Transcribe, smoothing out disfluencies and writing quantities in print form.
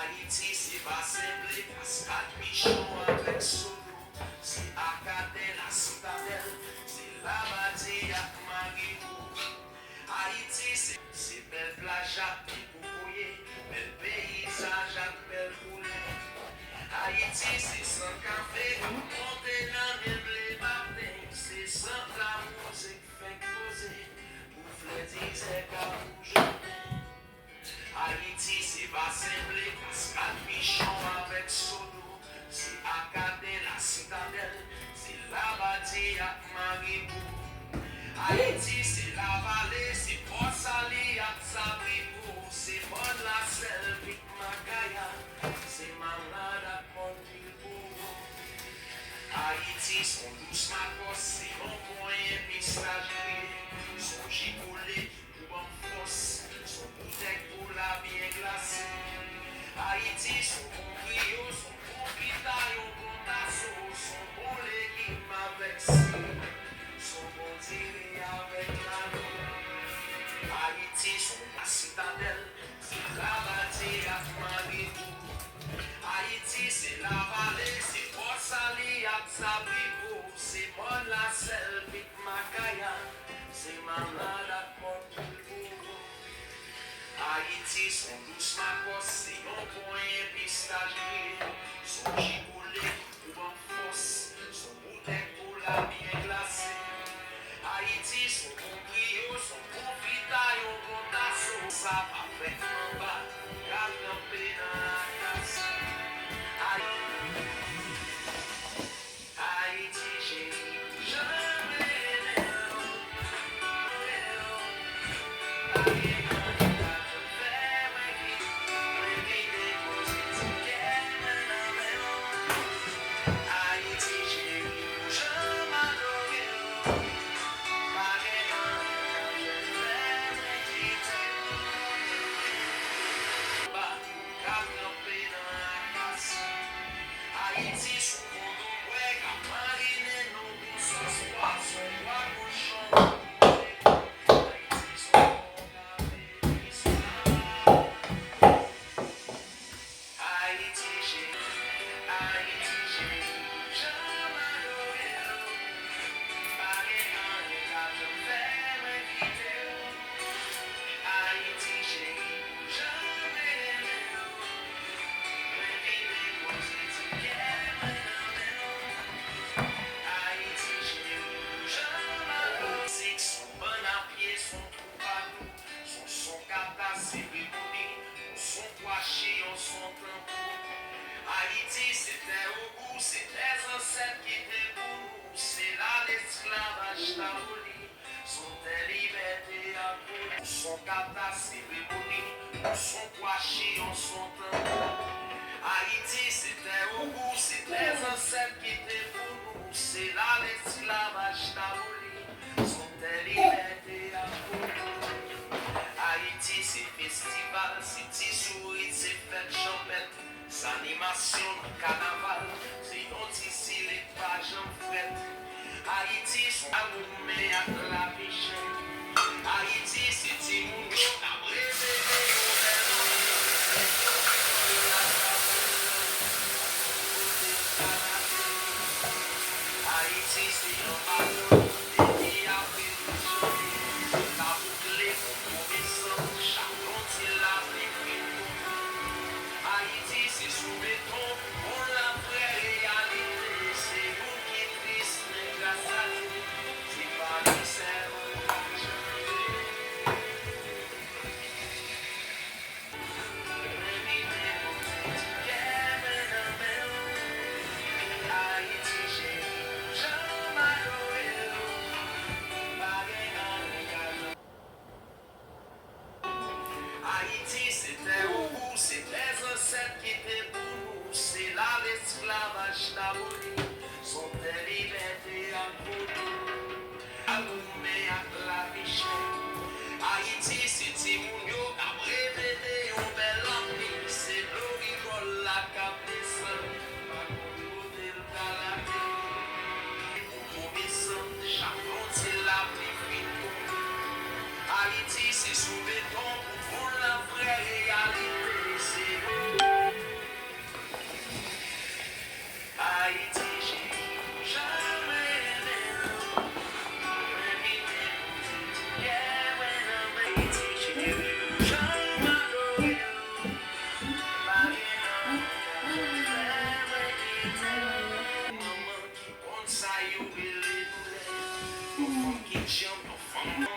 Haïti, c'est pas simple, cascade, bichon avec solo. C'est Acadé, la citadelle, c'est la bâtie à Maribou. Haïti, c'est belle plage à Picouye, bel paysage à belle poulet. Haïti, c'est sans café, monter dans les blés baptêmes, c'est sans la musique fait poser, bouffer disait qu'à bouger. Haïti, c'est pas simple, cascade, bichon avec sodo, c'est Acadé, la citadelle, c'est la bâtie à Maribou. Haïti, c'est la vallée, c'est Port-Sali à Sabrigo, c'est bonne la selle, Vic Macaya, c'est malade à Port-Bilbourg. Haïti, son douce macos, c'est mon point pistachier, son gigoulé ou en fosse, son bouteille pour la bien glacée. Haïti, son bon brio, son bon pitaillon, bon tasseau, son bon légume avec son bon tiré avec la noix. Haïti, son la citadelle, c'est la bâtie à Maribou. Haïti, c'est la vallée, c'est Port-Sali à Sabrigo, c'est bonne la selle, Vic Macaya, c'est malade à Port-Bilbourg. Haïti, son douce macos, c'est mon point pistachier, son gigoulé ou en fosse, son bouteille pour la bien glacée. Haïti, son bon brio, son bon pitaillon, bon tasseau, ça va faire en bas, garde un peu dans la casse. Haïti, chérie, jamais Haïti, son monde, ouais, à mariner nos bons sauces, poissons, bois, cochons. Haïti, son monde, avec l'histoire. Haïti, chérie, jamais adoré. Paris, quand il a te fait me quitter. Haïti, chérie, jamais aimé. Me vivre comme si tu t'aimais. Haïti, chérie, jamais adoré. Son bon à pied, son trou partout, son cata, c'est réboni, son poiché, son tambour. Haïti, c'était au goût, c'est des ancêtres qui étaient pour nous, c'est là l'esclavage d'aboli, son des libertés à nous. Son cata, c'est réboni, son poiché, son tambour. Haïti, c'était au goût, c'est des ancêtres qui étaient pour nous, c'est là l'esclavage d'aboli, son des libertés à nous. Haïti, c'est festival, c'est tisouris, c'est fête champêtre, c'est animation, carnaval, c'est ici les pages en fête. Haïti, c'est amourmé à la biche. Haïti, c'est Timounio, à révéler Haïti, c'est un bateau, des à la boucle, mon descend, charbon, c'est la pluie. Haïti, c'est sous béton, on la vraie réalité, c'est vous qui triste, mais grâce à Dieu, c'est pas les cerveaux. Maman, on sa yo bele doule. No fom ki jam, no fom